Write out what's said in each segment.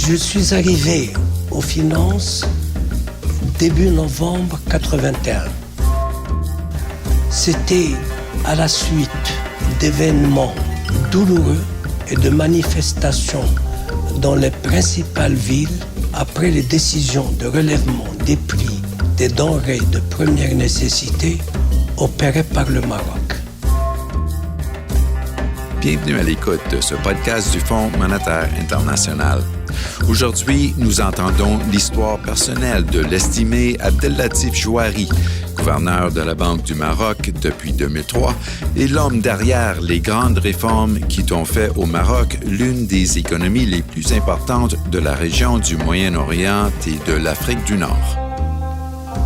Je suis arrivé aux finances début novembre 81. C'était à la suite d'événements douloureux et de manifestations dans les principales villes après les décisions de relèvement des prix des denrées de première nécessité opérées par le Maroc. Bienvenue à l'écoute de ce podcast du Fonds monétaire international. Aujourd'hui, nous entendons l'histoire personnelle de l'estimé Abdellatif Jouari, gouverneur de la Banque du Maroc depuis 2003 et l'homme derrière les grandes réformes qui ont fait au Maroc l'une des économies les plus importantes de la région du Moyen-Orient et de l'Afrique du Nord.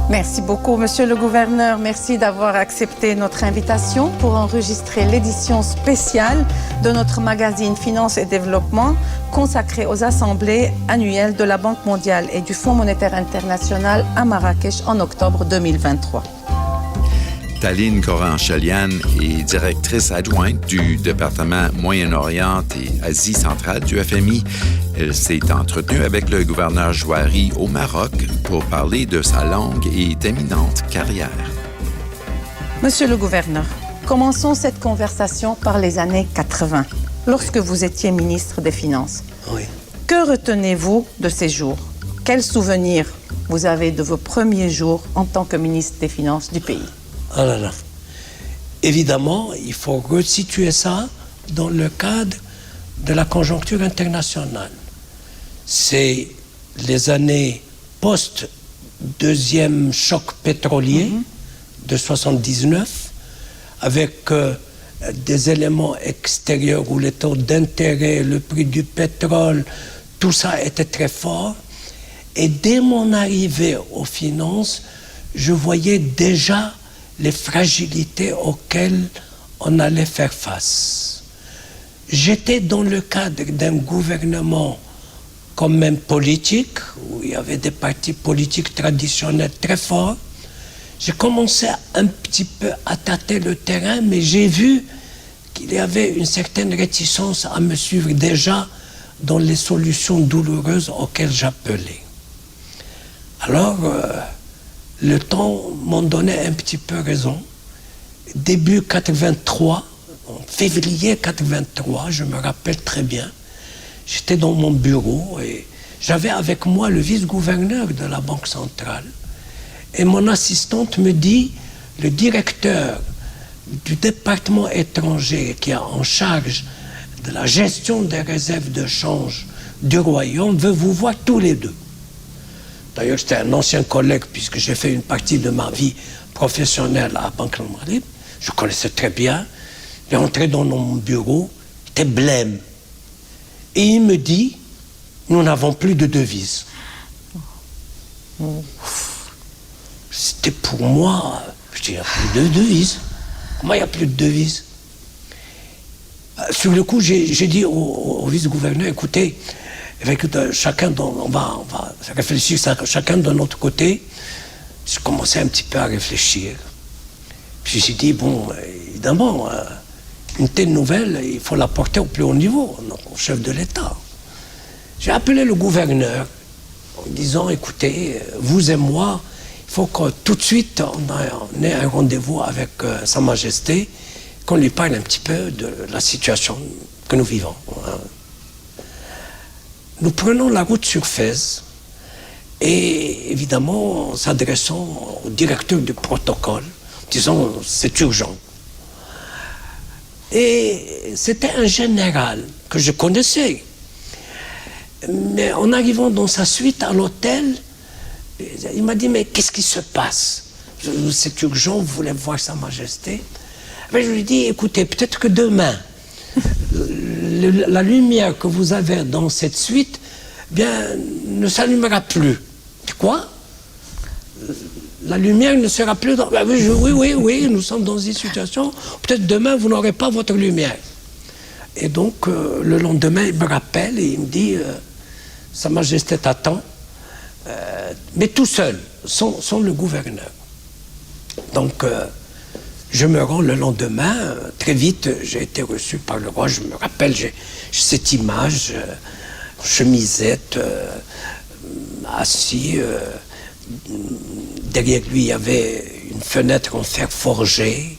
Merci beaucoup, Monsieur le Gouverneur. Merci d'avoir accepté notre invitation pour enregistrer l'édition spéciale de notre magazine Finance et Développement consacré aux assemblées annuelles de la Banque mondiale et du Fonds monétaire international à Marrakech en octobre 2023. Taline Koran-Chalian est directrice adjointe du département Moyen-Orient et Asie centrale du FMI. Elle s'est entretenue avec le gouverneur Jouari au Maroc pour parler de sa longue et éminente carrière. Monsieur le gouverneur, commençons cette conversation par les années 80, lorsque vous étiez ministre des Finances. Oui. Que retenez-vous de ces jours? Quels souvenirs vous avez de vos premiers jours en tant que ministre des Finances du pays? Ah là là. Évidemment, il faut resituer ça dans le cadre de la conjoncture internationale. C'est les années post-deuxième choc pétrolier de 79, avec des éléments extérieurs où les taux d'intérêt, le prix du pétrole, tout ça était très fort. Et dès mon arrivée aux finances, je voyais déjà les fragilités auxquelles on allait faire face. J'étais dans le cadre d'un gouvernement quand même politique, où il y avait des partis politiques traditionnels très forts. J'ai commencé un petit peu à tâter le terrain, mais j'ai vu qu'il y avait une certaine réticence à me suivre déjà dans les solutions douloureuses auxquelles j'appelais. Alors, le temps m'en donnait un petit peu raison. Début 83, en février 83, je me rappelle très bien, j'étais dans mon bureau et j'avais avec moi le vice-gouverneur de la Banque centrale. Et mon assistante me dit, le directeur du département étranger qui a en charge de la gestion des réserves de change du Royaume veut vous voir tous les deux. D'ailleurs, c'était un ancien collègue, puisque j'ai fait une partie de ma vie professionnelle à Banque Al-Maghrib. Je connaissais très bien. Il est entré dans mon bureau, il était blême. Et il me dit, nous n'avons plus de devises. C'était pour moi, je dis, il n'y a plus de devises. Comment il n'y a plus de devises? Sur le coup, j'ai dit au vice-gouverneur, écoutez, chacun, on va réfléchir chacun de notre côté. J'ai commencé un petit peu à réfléchir. Puis j'ai dit, bon, évidemment, une telle nouvelle, il faut la porter au plus haut niveau, au chef de l'État. J'ai appelé le gouverneur en disant, écoutez, vous et moi, il faut que tout de suite on ait un rendez-vous avec Sa Majesté, qu'on lui parle un petit peu de la situation que nous vivons. Nous prenons la route sur Fès et évidemment en s'adressant au directeur du protocole, disons c'est urgent. Et c'était un général que je connaissais. Mais en arrivant dans sa suite à l'hôtel, il m'a dit, mais qu'est-ce qui se passe? C'est urgent, vous voulez voir Sa Majesté? Mais je lui ai dit, écoutez, peut-être que demain, la lumière que vous avez dans cette suite, bien, ne s'allumera plus. Quoi? La lumière ne sera plus dans... Oui, nous sommes dans une situation, peut-être demain, vous n'aurez pas votre lumière. Et donc, le lendemain, il me rappelle et il me dit, Sa Majesté t'attend, mais tout seul, sans le gouverneur. Donc, je me rends le lendemain, très vite, j'ai été reçu par le roi, je me rappelle, j'ai cette image, chemisette, assis. Derrière lui, il y avait une fenêtre en fer forgé.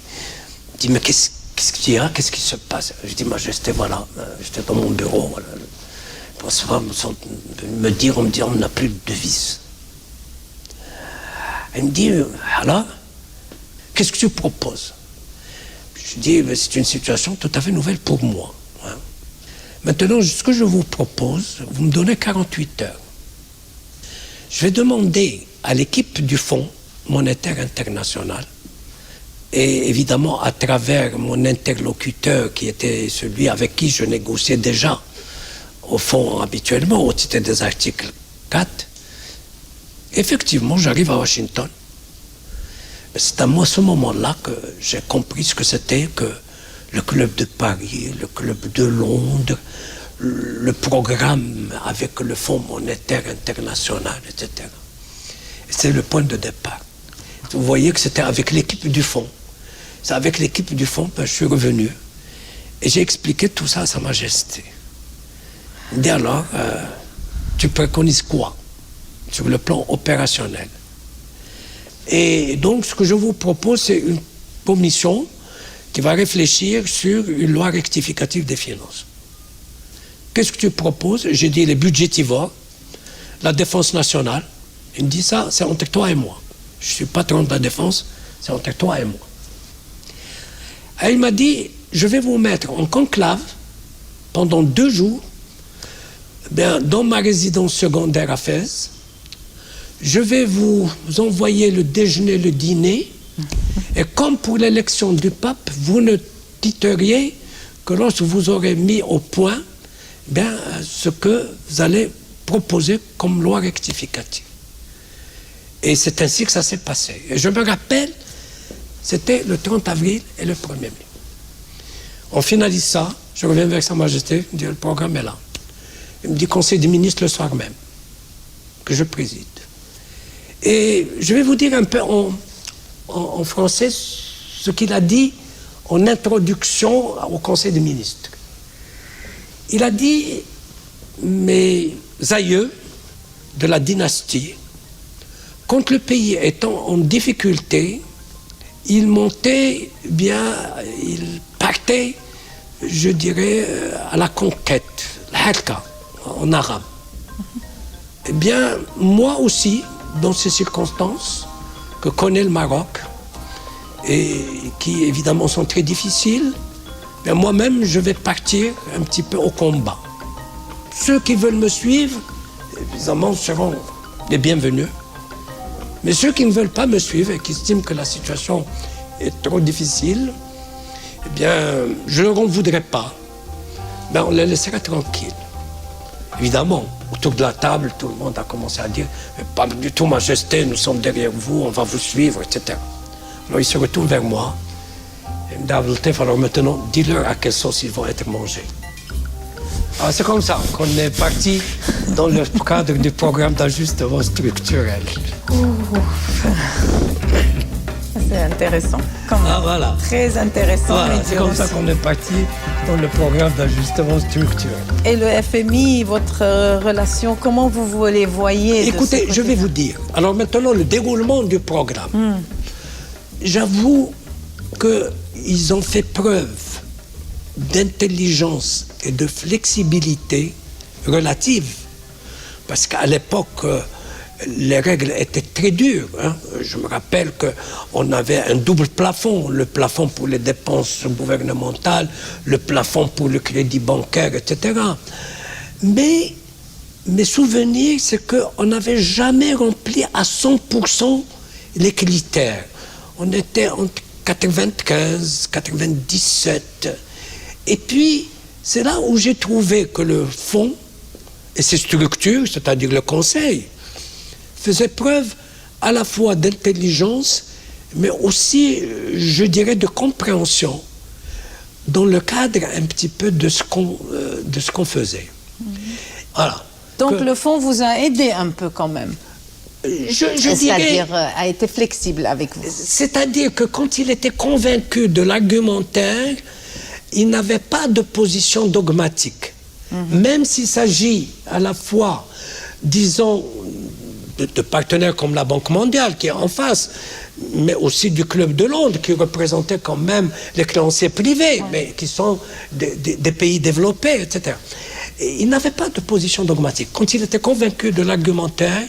Il dit, mais qu'est-ce qu'il y a? Qu'est-ce qui se passe? Je dis, Majesté, voilà, j'étais dans mon bureau. Voilà. Pour se me dire, on n'a plus de devise. Elle me dit, alors, qu'est-ce que tu proposes? Je dis, c'est une situation tout à fait nouvelle pour moi. Hein. Maintenant, ce que je vous propose, vous me donnez 48 heures. Je vais demander à l'équipe du Fonds monétaire international, et évidemment à travers mon interlocuteur qui était celui avec qui je négociais déjà, au fond habituellement, au titre des articles 4, effectivement, j'arrive à Washington. C'est à moi, ce moment-là, que j'ai compris ce que c'était que le Club de Paris, le Club de Londres, le programme avec le Fonds monétaire international, etc. Et c'est le point de départ. Vous voyez que c'était avec l'équipe du Fonds. C'est avec l'équipe du Fonds que je suis revenu. Et j'ai expliqué tout ça à Sa Majesté. Il dit alors, tu préconises quoi sur le plan opérationnel? Et donc, ce que je vous propose, c'est une commission qui va réfléchir sur une loi rectificative des finances. Qu'est-ce que tu proposes? J'ai dit les budgétivores, la défense nationale. Il me dit ça, c'est entre toi et moi. Je suis patron de la défense, c'est entre toi et moi. Et il m'a dit, je vais vous mettre en conclave pendant 2 jours dans ma résidence secondaire à Fès. Je vais vous envoyer le déjeuner, le dîner, et comme pour l'élection du pape, vous ne quitteriez que lorsque vous aurez mis au point ce que vous allez proposer comme loi rectificative. Et c'est ainsi que ça s'est passé. Et je me rappelle, c'était le 30 avril et le 1er mai. On finalise ça, je reviens avec Sa Majesté, il me dit, le programme est là. Il me dit, conseil des ministres le soir même, que je préside. Et je vais vous dire un peu en français ce qu'il a dit en introduction au Conseil des ministres. Il a dit, mes aïeux de la dynastie, quand le pays étant en difficulté, ils montaient ils partaient, je dirais, à la conquête, l'harka, en arabe. Eh bien, moi aussi, dans ces circonstances que connaît le Maroc, et qui évidemment sont très difficiles, moi-même, je vais partir un petit peu au combat. Ceux qui veulent me suivre, évidemment, seront les bienvenus. Mais ceux qui ne veulent pas me suivre et qui estiment que la situation est trop difficile, eh bien, je ne leur en voudrais pas. On les laissera tranquilles. Évidemment, autour de la table, tout le monde a commencé à dire « Pas du tout, Majesté, nous sommes derrière vous, on va vous suivre, etc. » Alors, ils se retournent vers moi. Il me dit, alors maintenant, dis-leur à quelle sauce ils vont être mangés. Alors, c'est comme ça qu'on est parti dans le cadre du programme d'ajustement structurel. C'est intéressant. Voilà. Très intéressant. Voilà, c'est comme ça qu'on est parti dans le programme d'ajustement structurel. Et le FMI, votre relation, comment vous les voyez? Écoutez, je vais vous dire. Alors maintenant, le déroulement du programme. J'avoue qu'ils ont fait preuve d'intelligence et de flexibilité relative. Parce qu'à l'époque, les règles étaient très dures. Je me rappelle qu'on avait un double plafond, le plafond pour les dépenses gouvernementales, le plafond pour le crédit bancaire, etc. Mais mes souvenirs, c'est qu'on n'avait jamais rempli à 100% les critères. On était entre 95, 97. Et puis, c'est là où j'ai trouvé que le fonds et ses structures, c'est-à-dire le conseil, faisaient preuve à la fois d'intelligence, mais aussi, je dirais, de compréhension dans le cadre un petit peu de ce qu'on faisait. Voilà. Donc le fonds vous a aidé un peu quand même. C'est-à-dire a été flexible avec vous. C'est-à-dire que quand il était convaincu de l'argumentaire, il n'avait pas de position dogmatique. Même s'il s'agit à la fois, disons, de partenaires comme la Banque mondiale qui est en face, mais aussi du Club de Londres qui représentait quand même les créanciers privés, mais qui sont des pays développés, etc. Et il n'avait pas de position dogmatique. Quand il était convaincu de l'argumentaire,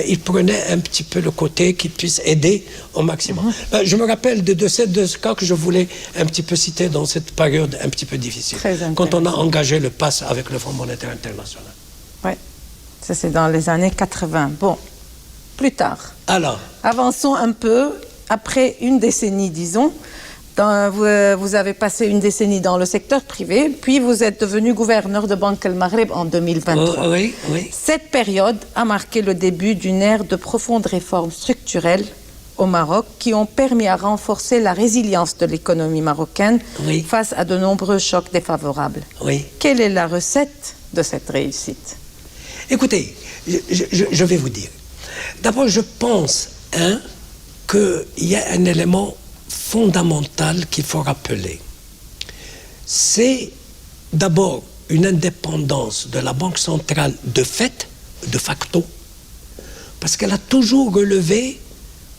il prenait un petit peu le côté qui puisse aider au maximum. Je me rappelle de ces deux cas que je voulais un petit peu citer dans cette période un petit peu difficile. Quand on a engagé le PAS avec le Fonds monétaire international. Oui, ça c'est dans les années 80. Bon, plus tard. Alors, avançons un peu. Après une décennie, disons, vous avez passé une décennie dans le secteur privé, puis vous êtes devenu gouverneur de Banque El Maghreb en 2023. Oui. Cette période a marqué le début d'une ère de profondes réformes structurelles au Maroc qui ont permis à renforcer la résilience de l'économie marocaine face à de nombreux chocs défavorables. Quelle est la recette de cette réussite? Écoutez, je vais vous dire. D'abord, je pense qu'il y a un élément fondamental qu'il faut rappeler. C'est d'abord une indépendance de la Banque centrale de fait, de facto, parce qu'elle a toujours relevé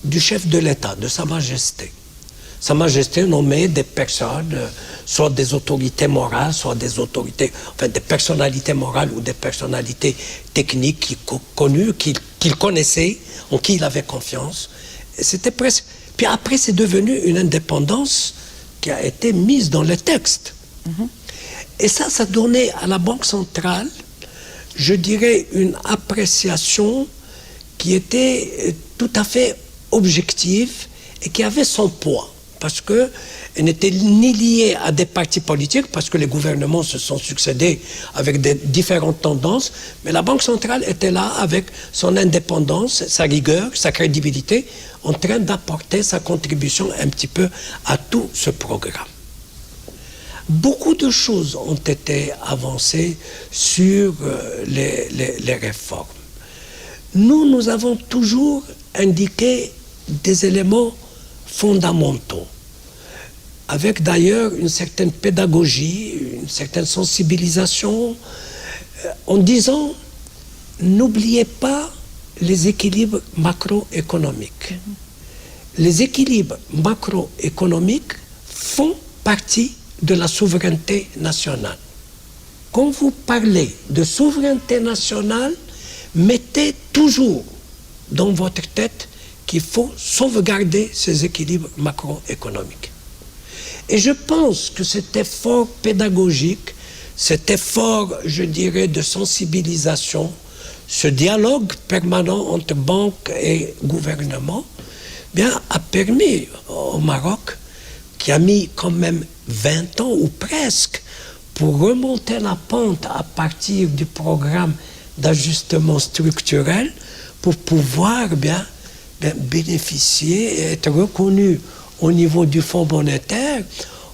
du chef de l'État, de Sa Majesté. Sa Majesté nommait des personnes, soit des autorités morales, soit des autorités, enfin des personnalités morales ou des personnalités techniques connues, qu'il connaissait, en qui il avait confiance. C'était presque... Puis après, c'est devenu une indépendance qui a été mise dans le texte. Et ça donnait à la Banque centrale, je dirais, une appréciation qui était tout à fait objective et qui avait son poids. Parce qu'elle n'était ni liée à des partis politiques, parce que les gouvernements se sont succédés avec des différentes tendances, mais la Banque centrale était là avec son indépendance, sa rigueur, sa crédibilité, en train d'apporter sa contribution un petit peu à tout ce programme. Beaucoup de choses ont été avancées sur les réformes. Nous avons toujours indiqué des éléments fondamentaux, avec d'ailleurs une certaine pédagogie, une certaine sensibilisation, en disant, n'oubliez pas les équilibres macroéconomiques. Les équilibres macroéconomiques font partie de la souveraineté nationale. Quand vous parlez de souveraineté nationale, mettez toujours dans votre tête qu'il faut sauvegarder ces équilibres macroéconomiques. Et je pense que cet effort pédagogique, cet effort, je dirais, de sensibilisation, ce dialogue permanent entre banques et gouvernement, a permis au Maroc, qui a mis quand même 20 ans ou presque pour remonter la pente à partir du programme d'ajustement structurel, pour pouvoir bénéficier et être reconnu au niveau du Fonds monétaire.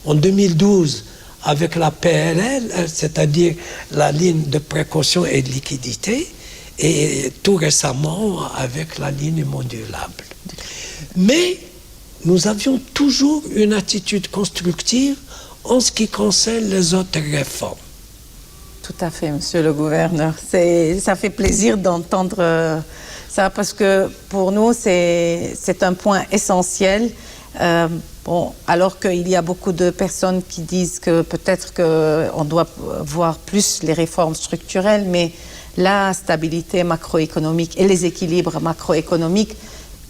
En 2012, avec la PLL, c'est-à-dire la ligne de précaution et de liquidité, et tout récemment avec la ligne modulable. Mais nous avions toujours une attitude constructive en ce qui concerne les autres réformes. Tout à fait, monsieur le gouverneur. Ça fait plaisir d'entendre ça, parce que pour nous, c'est un point essentiel. Alors qu'il y a beaucoup de personnes qui disent que peut-être qu'on doit voir plus les réformes structurelles, mais la stabilité macroéconomique et les équilibres macroéconomiques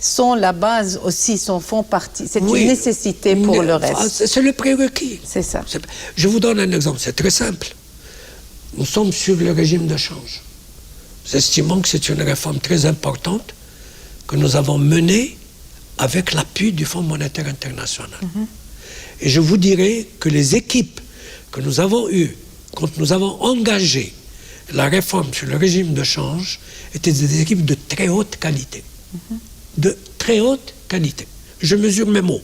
sont la base aussi, font partie. C'est une nécessité pour le reste. C'est le prérequis. C'est ça. Je vous donne un exemple, c'est très simple. Nous sommes sur le régime de change. Nous estimons que c'est une réforme très importante que nous avons menée avec l'appui du Fonds monétaire international. Et je vous dirais que les équipes que nous avons eues, quand nous avons engagé la réforme sur le régime de change, étaient des équipes de très haute qualité. De très haute qualité. Je mesure mes mots.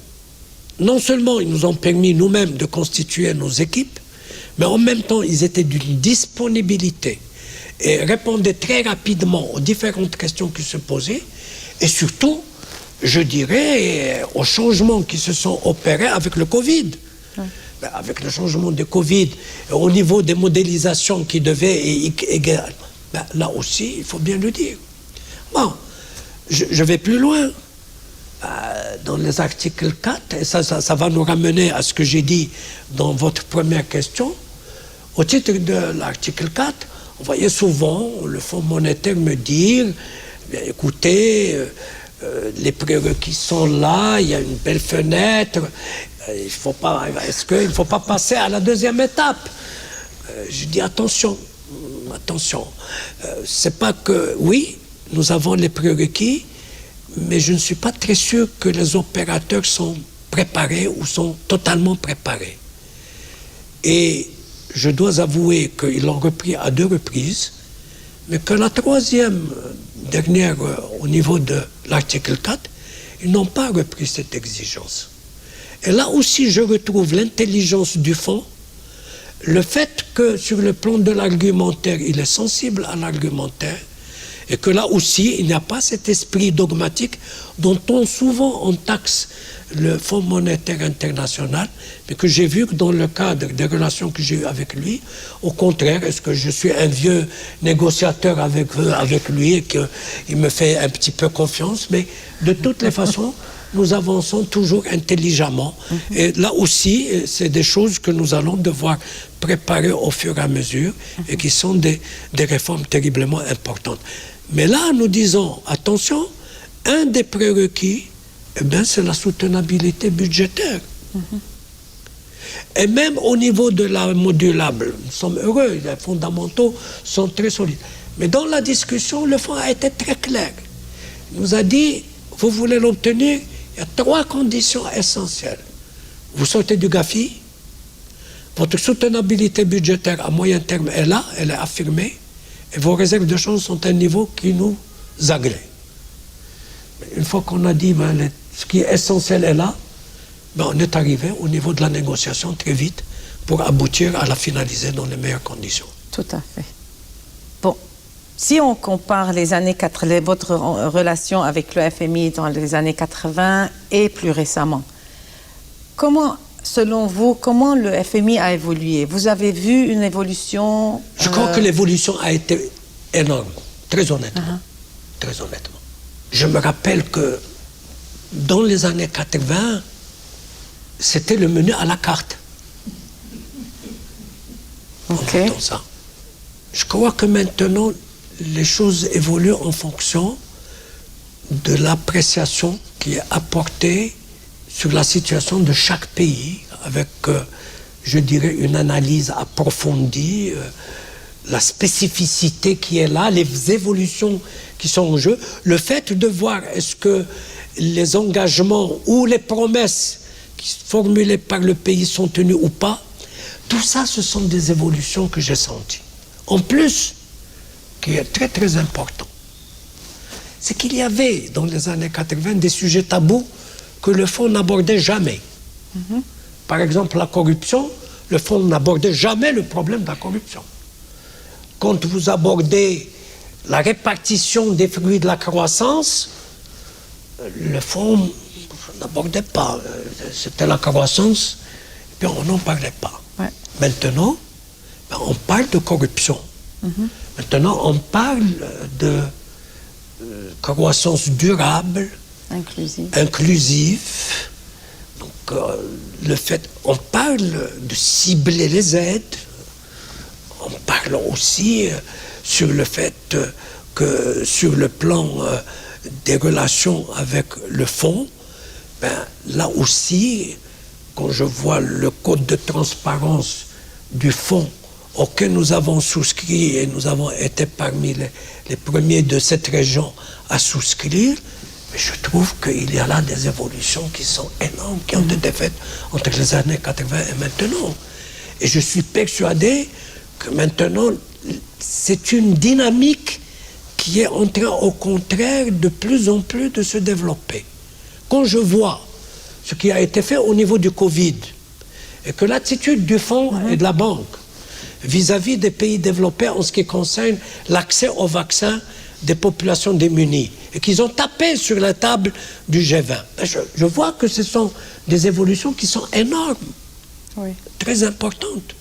Non seulement ils nous ont permis nous-mêmes de constituer nos équipes, mais en même temps, ils étaient d'une disponibilité et répondaient très rapidement aux différentes questions qui se posaient, et surtout, je dirais, aux changements qui se sont opérés avec le Covid. avec le changement de Covid, au niveau des modélisations qui devaient égaler, là aussi, il faut bien le dire. Bon, je vais plus loin. Dans les articles 4, et ça va nous ramener à ce que j'ai dit dans votre première question. Au titre de l'article 4, on voyait souvent le Fonds monétaire me dire, écoutez, les prérequis sont là, il y a une belle fenêtre, est-ce qu'il ne faut pas passer à la deuxième étape? Je dis attention, c'est pas que, oui, nous avons les prérequis, mais je ne suis pas très sûr que les opérateurs sont préparés ou sont totalement préparés. Et je dois avouer qu'ils l'ont repris à 2 reprises, mais que la troisième, dernière, au niveau de l'article 4, ils n'ont pas repris cette exigence. Et là aussi, je retrouve l'intelligence du fonds, le fait que sur le plan de l'argumentaire, il est sensible à l'argumentaire, et que là aussi, il n'y a pas cet esprit dogmatique dont souvent on taxe le Fonds monétaire international, mais que j'ai vu que dans le cadre des relations que j'ai eues avec lui, au contraire, est-ce que je suis un vieux négociateur avec lui et qu'il me fait un petit peu confiance, mais de toutes les façons, nous avançons toujours intelligemment. Et là aussi, c'est des choses que nous allons devoir préparer au fur et à mesure et qui sont des réformes terriblement importantes. Mais là, nous disons, attention, un des prérequis, c'est la soutenabilité budgétaire. Et même au niveau de la modulable, nous sommes heureux, les fondamentaux sont très solides. Mais dans la discussion, le fonds a été très clair. Il nous a dit, vous voulez l'obtenir, il y a 3 conditions essentielles. Vous sortez du GAFI, votre soutenabilité budgétaire à moyen terme est là, elle est affirmée, et vos réserves de change sont à un niveau qui nous agrée. Une fois qu'on a dit ce qui est essentiel est là, on est arrivé au niveau de la négociation très vite pour aboutir à la finaliser dans les meilleures conditions. Tout à fait. Bon, si on compare les années 80, votre relation avec le FMI dans les années 80 et plus récemment, selon vous, comment le FMI a évolué? Vous avez vu une évolution? Je crois que l'évolution a été énorme, très honnêtement. Très honnêtement. Je me rappelle que dans les années 80, c'était le menu à la carte. Ok. Ça. Je crois que maintenant, les choses évoluent en fonction de l'appréciation qui est apportée sur la situation de chaque pays, avec, je dirais, une analyse approfondie, la spécificité qui est là, les évolutions qui sont en jeu, le fait de voir est-ce que les engagements ou les promesses formulées par le pays sont tenues ou pas, tout ça, ce sont des évolutions que j'ai senties. En plus, qui est très très important, c'est qu'il y avait dans les années 80 des sujets tabous que le fonds n'abordait jamais. Par exemple, la corruption, le fonds n'abordait jamais le problème de la corruption. Quand vous abordez la répartition des fruits de la croissance, le fonds n'abordait pas. C'était la croissance, et puis on n'en parlait pas. Ouais. Maintenant, on parle de corruption. Maintenant, on parle de croissance durable, inclusive. Donc, on parle de cibler les aides. On parle aussi sur le fait que sur le plan des relations avec le fonds, là aussi, quand je vois le code de transparence du fonds auquel nous avons souscrit, et nous avons été parmi les premiers de cette région à souscrire, mais je trouve qu'il y a là des évolutions qui sont énormes, qui ont été faites entre les années 80 et maintenant. Et je suis persuadé que maintenant, c'est une dynamique qui est en train, au contraire, de plus en plus de se développer. Quand je vois ce qui a été fait au niveau du Covid, et que l'attitude du fonds et de la banque vis-à-vis des pays développés en ce qui concerne l'accès aux vaccins des populations démunies, et qu'ils ont tapé sur la table du G20, je vois que ce sont des évolutions qui sont énormes. Oui. très importante.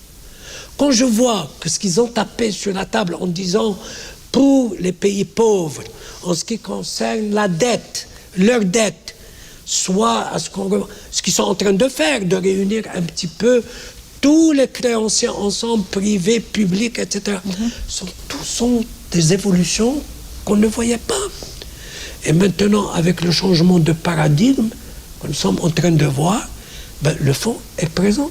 Quand je vois que ce qu'ils ont tapé sur la table en disant pour les pays pauvres, en ce qui concerne la dette, leur dette, soit à ce qu'ils sont en train de faire, de réunir un petit peu tous les créanciers ensemble, privés, publics, etc., sont des évolutions qu'on ne voyait pas. Et maintenant, avec le changement de paradigme que nous sommes en train de voir, le fonds est présent.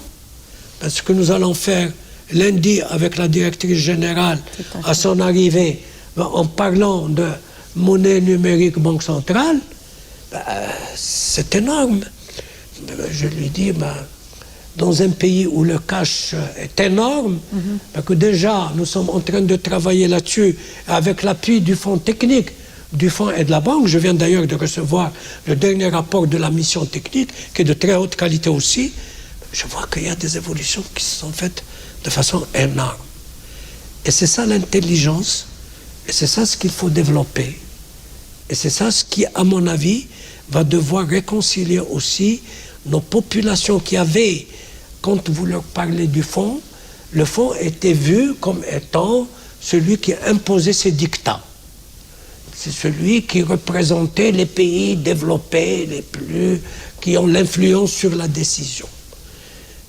Parce que nous allons faire lundi avec la directrice générale à son arrivée, en parlant de monnaie numérique banque centrale, c'est énorme. Je lui dis, dans un pays où le cash est énorme, parce que déjà nous sommes en train de travailler là-dessus avec l'appui du fonds technique, du fonds et de la banque. Je viens d'ailleurs de recevoir le dernier rapport de la mission technique, qui est de très haute qualité aussi. Je vois qu'il y a des évolutions qui se sont faites de façon énorme. Et c'est ça l'intelligence, et c'est ça ce qu'il faut développer. Et c'est ça ce qui, à mon avis, va devoir réconcilier aussi nos populations qui avaient, quand vous leur parlez du fonds, le fonds était vu comme étant celui qui imposait ses dictats. C'est celui qui représentait les pays développés, qui ont l'influence sur la décision.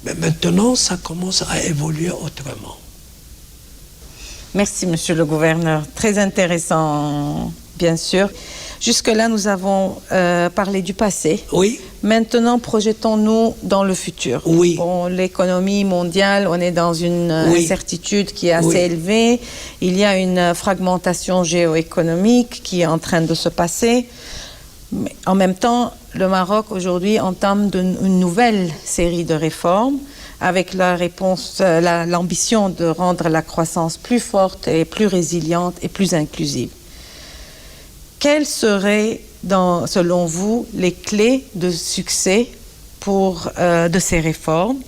Mais maintenant, ça commence à évoluer autrement. Merci, monsieur le gouverneur. Très intéressant, bien sûr. Jusque-là, nous avons parlé du passé. Oui. Maintenant, projetons-nous dans le futur. Oui. Bon, l'économie mondiale, on est dans une incertitude qui est assez élevée. Il y a une fragmentation géoéconomique qui est en train de se passer. Mais en même temps, le Maroc, aujourd'hui, entame une nouvelle série de réformes avec l'ambition de rendre la croissance plus forte et plus résiliente et plus inclusive. Quelles seraient, selon vous, les clés de succès de ces réformes?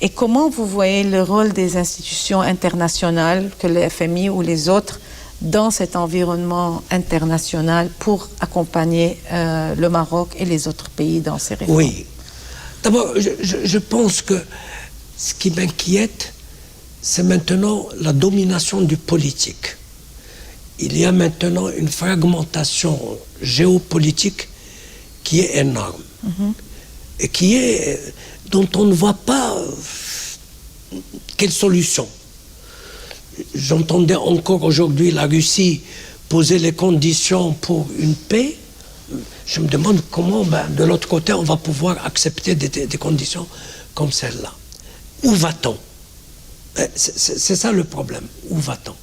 Et comment vous voyez le rôle des institutions internationales, que le FMI ou les autres, dans cet environnement international pour accompagner le Maroc et les autres pays dans ces réformes? Oui. D'abord, je pense que ce qui m'inquiète, c'est maintenant la domination du politique. Il y a maintenant une fragmentation géopolitique qui est énorme et dont on ne voit pas quelle solution. J'entendais encore aujourd'hui la Russie poser les conditions pour une paix. Je me demande comment, de l'autre côté, on va pouvoir accepter des conditions comme celle-là. Où va-t-on? C'est ça le problème. Où va-t-on?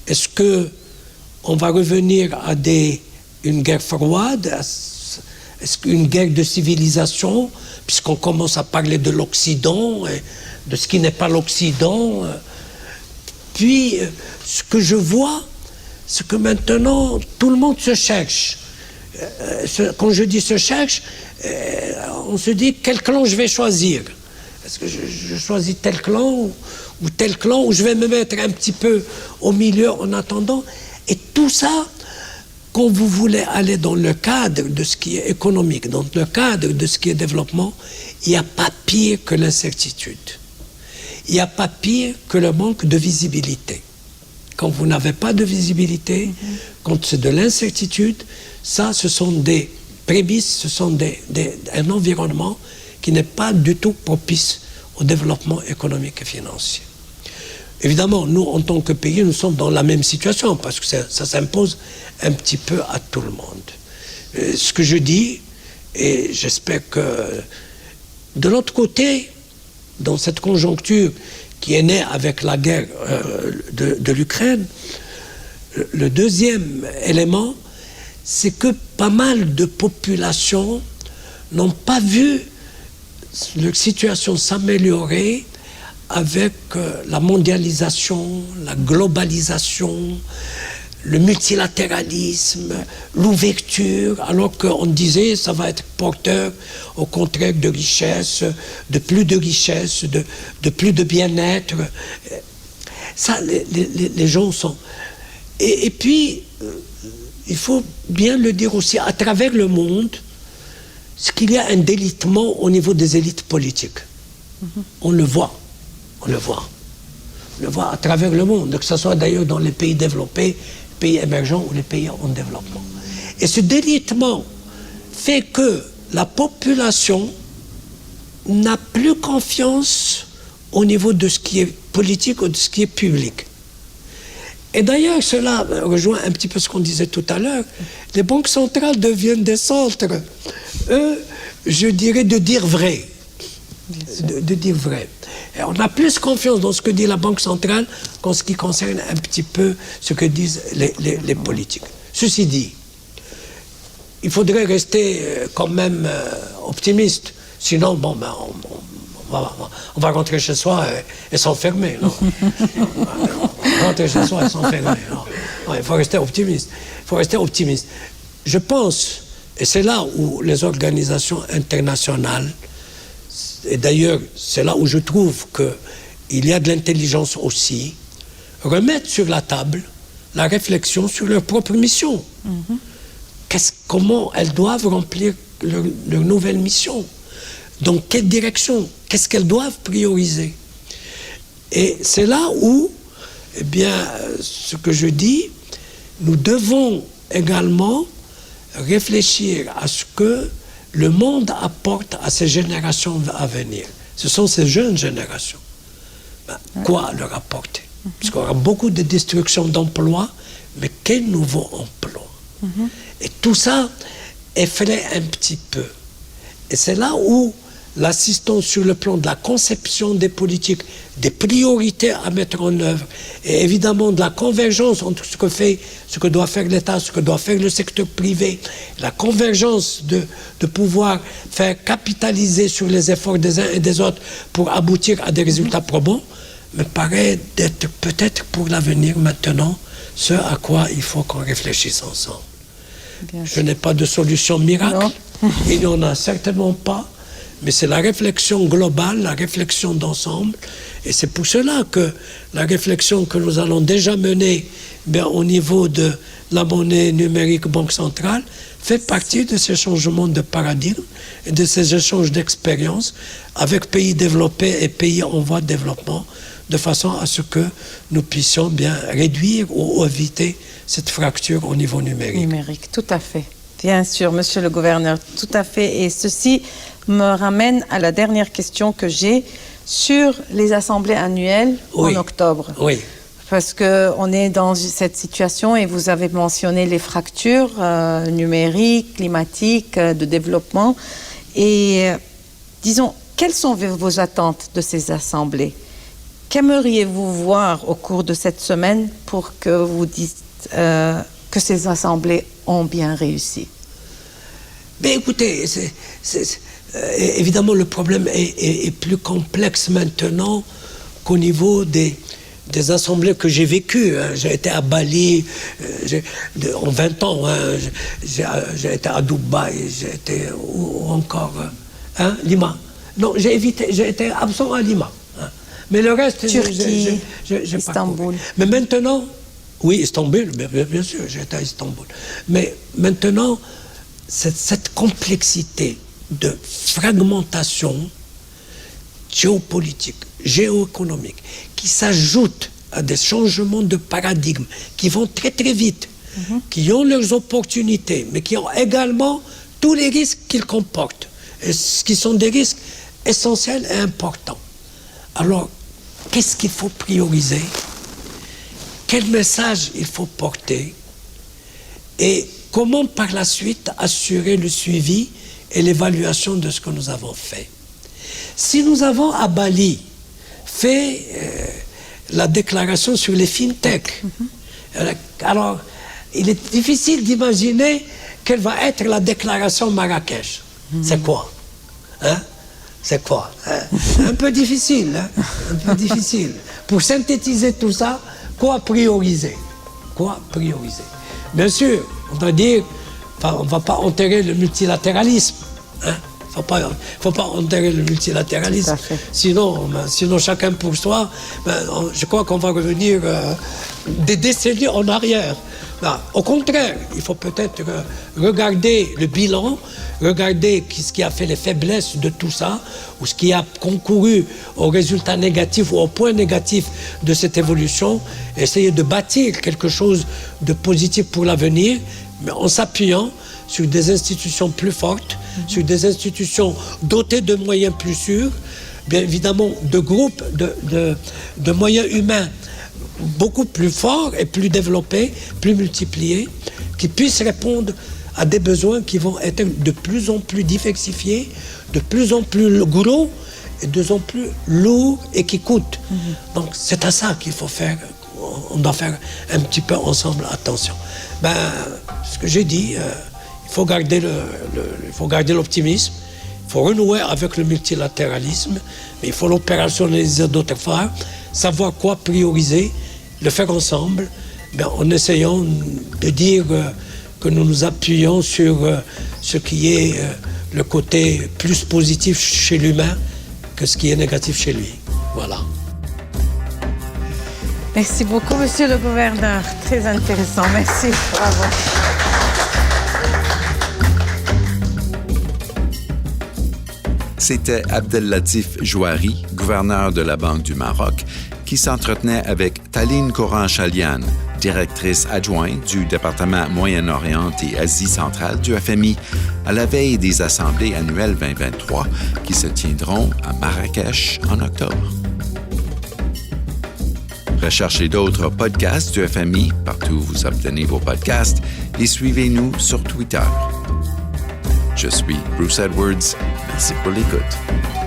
Est-ce qu'on va revenir à une guerre froide? Est-ce qu'une guerre de civilisation, puisqu'on commence à parler de l'Occident, et de ce qui n'est pas l'Occident? Puis, ce que je vois, c'est que maintenant, tout le monde se cherche. Quand je dis se cherche, on se dit quel clan je vais choisir. Est-ce que je choisis tel clan ou tel clan, ou je vais me mettre un petit peu au milieu en attendant? Et tout ça, quand vous voulez aller dans le cadre de ce qui est économique, dans le cadre de ce qui est développement, il n'y a pas pire que l'incertitude. Il n'y a pas pire que le manque de visibilité. Quand vous n'avez pas de visibilité, quand c'est de l'incertitude, ça, ce sont des prémices, ce sont un environnement qui n'est pas du tout propice au développement économique et financier. Évidemment, nous, en tant que pays, nous sommes dans la même situation, parce que ça s'impose un petit peu à tout le monde. Ce que je dis, et j'espère que de l'autre côté, dans cette conjoncture qui est née avec la guerre de l'Ukraine, le deuxième élément, c'est que pas mal de populations n'ont pas vu leur situation s'améliorer avec la mondialisation, la globalisation, le multilatéralisme, l'ouverture, alors qu'on disait ça va être porteur au contraire de richesse, de plus de richesse, de plus de bien-être. Ça, les gens sont... Et puis, il faut bien le dire aussi, à travers le monde, c'est qu'il y a un délitement au niveau des élites politiques. On le voit. On le voit. On le voit à travers le monde, que ce soit d'ailleurs dans les pays développés, pays émergents ou les pays en développement. Et ce délitement fait que la population n'a plus confiance au niveau de ce qui est politique ou de ce qui est public. Et d'ailleurs, cela rejoint un petit peu ce qu'on disait tout à l'heure. Les banques centrales deviennent des centres, je dirais, de dire vrai. De dire vrai. Et on a plus confiance dans ce que dit la Banque centrale qu'en ce qui concerne un petit peu ce que disent les politiques. Ceci dit, il faudrait rester quand même optimiste. Sinon, bon, ben, on va rentrer chez soi et s'enfermer. Rentrer chez soi et s'enfermer. Il faut rester optimiste. Il faut rester optimiste. Je pense, et c'est là où les organisations internationales, et d'ailleurs c'est là où je trouve qu'il y a de l'intelligence aussi, remettent sur la table la réflexion sur leur propre mission. Comment elles doivent remplir leur nouvelle mission. Dans quelle direction? Qu'est-ce qu'elles doivent prioriser? Et c'est là où, eh bien, ce que je dis, nous devons également réfléchir à ce que le monde apporte à ces générations à venir. Ce sont ces jeunes générations. Quoi leur apporter? Parce qu'on aura beaucoup de destruction d'emplois, mais quel nouveau emploi? Et tout ça effraie un petit peu. Et c'est là où l'assistance sur le plan de la conception des politiques, des priorités à mettre en œuvre, et évidemment de la convergence entre ce que doit faire l'État, ce que doit faire le secteur privé, la convergence de pouvoir faire capitaliser sur les efforts des uns et des autres pour aboutir à des résultats probants, me paraît d'être peut-être pour l'avenir maintenant ce à quoi il faut qu'on réfléchisse ensemble. Je n'ai pas de solution miracle, il n'y en a certainement pas, mais c'est la réflexion globale, la réflexion d'ensemble, et c'est pour cela que la réflexion que nous allons déjà mener au niveau de la monnaie numérique Banque centrale fait partie de ces changements de paradigme et de ces échanges d'expériences avec pays développés et pays en voie de développement, de façon à ce que nous puissions bien réduire ou éviter cette fracture au niveau numérique. Numérique, tout à fait. Bien sûr, monsieur le gouverneur, tout à fait. Et ceci me ramène à la dernière question que j'ai sur les assemblées annuelles en octobre. Oui. Parce qu'on est dans cette situation et vous avez mentionné les fractures numériques, climatiques, de développement. Et disons, quelles sont vos attentes de ces assemblées? Qu'aimeriez-vous voir au cours de cette semaine pour que vous dites que ces assemblées ont bien réussi? Mais écoutez, évidemment le problème est plus complexe maintenant qu'au niveau des assemblées que j'ai vécues. J'ai été à Bali en 20 ans, j'ai été à Dubaï, j'ai été où encore Lima. Non, j'ai été absent à Lima. Mais le reste, Turquie, j'ai Istanbul. Mais maintenant, oui, Istanbul, bien sûr, j'ai été à Istanbul. Mais maintenant, cette complexité de fragmentation géopolitique, géoéconomique, qui s'ajoute à des changements de paradigme qui vont très très vite, qui ont leurs opportunités, mais qui ont également tous les risques qu'ils comportent, et qui sont des risques essentiels et importants. Alors, qu'est-ce qu'il faut prioriser? Quel message il faut porter? Et comment par la suite assurer le suivi et l'évaluation de ce que nous avons fait? Si nous avons à Bali fait la déclaration sur les fintech, alors il est difficile d'imaginer quelle va être la déclaration Marrakech. C'est quoi? C'est quoi? Un peu difficile, un peu difficile. Pour synthétiser tout ça, quoi prioriser? Quoi prioriser? Bien sûr, on doit dire, on ne va pas enterrer le multilatéralisme. Il ne faut pas enterrer le multilatéralisme. Sinon chacun pour soi, je crois qu'on va revenir des décennies en arrière. Non, au contraire, il faut peut-être regarder le bilan, regarder ce qui a fait les faiblesses de tout ça, ou ce qui a concouru aux résultats négatifs ou aux points négatifs de cette évolution, essayer de bâtir quelque chose de positif pour l'avenir, mais en s'appuyant sur des institutions plus fortes, sur des institutions dotées de moyens plus sûrs, bien évidemment de groupes de moyens humains beaucoup plus forts et plus développés, plus multipliés, qui puissent répondre à des besoins qui vont être de plus en plus diversifiés, de plus en plus gros et de plus en plus lourds et qui coûtent. Donc c'est à ça qu'il faut faire, on doit faire un petit peu ensemble attention. Ce que j'ai dit, il faut garder l'optimisme, il faut renouer avec le multilatéralisme, mais il faut l'opérationnaliser d'autres fois, savoir quoi prioriser, le faire ensemble, en essayant de dire que nous nous appuyons sur ce qui est le côté plus positif chez l'humain que ce qui est négatif chez lui. Voilà. Merci beaucoup, Monsieur le Gouverneur. Très intéressant. Merci. Bravo. C'était Abdellatif Jouari, gouverneur de la Banque du Maroc, qui s'entretenait avec Taline Koran-Chalian, directrice adjointe du département Moyen-Orient et Asie centrale du FMI, à la veille des assemblées annuelles 2023 qui se tiendront à Marrakech en octobre. Recherchez d'autres podcasts du FMI partout où vous obtenez vos podcasts et suivez-nous sur Twitter. Je suis Bruce Edwards. Merci pour l'écoute.